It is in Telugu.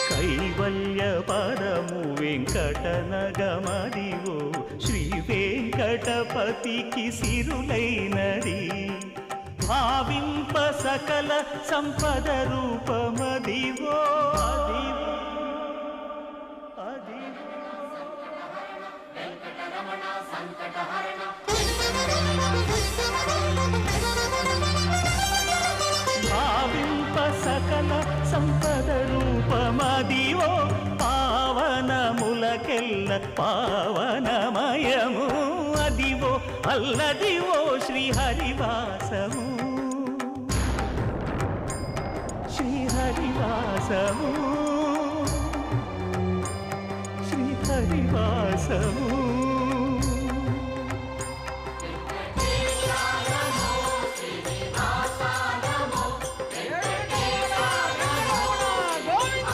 కైవల్య పరము వెంకటనగమదివో శ్రీ వెంకటపతికి సిరులైనది భావింప సకల సంపద రూపమదివో భావింప సకల సంపద రూపమదివో పావనములకెల్ల పావనమయము అదివో అల్లదివో శ్రీహరివాసము శ్రీహరివాసము శ్రీహరివాసము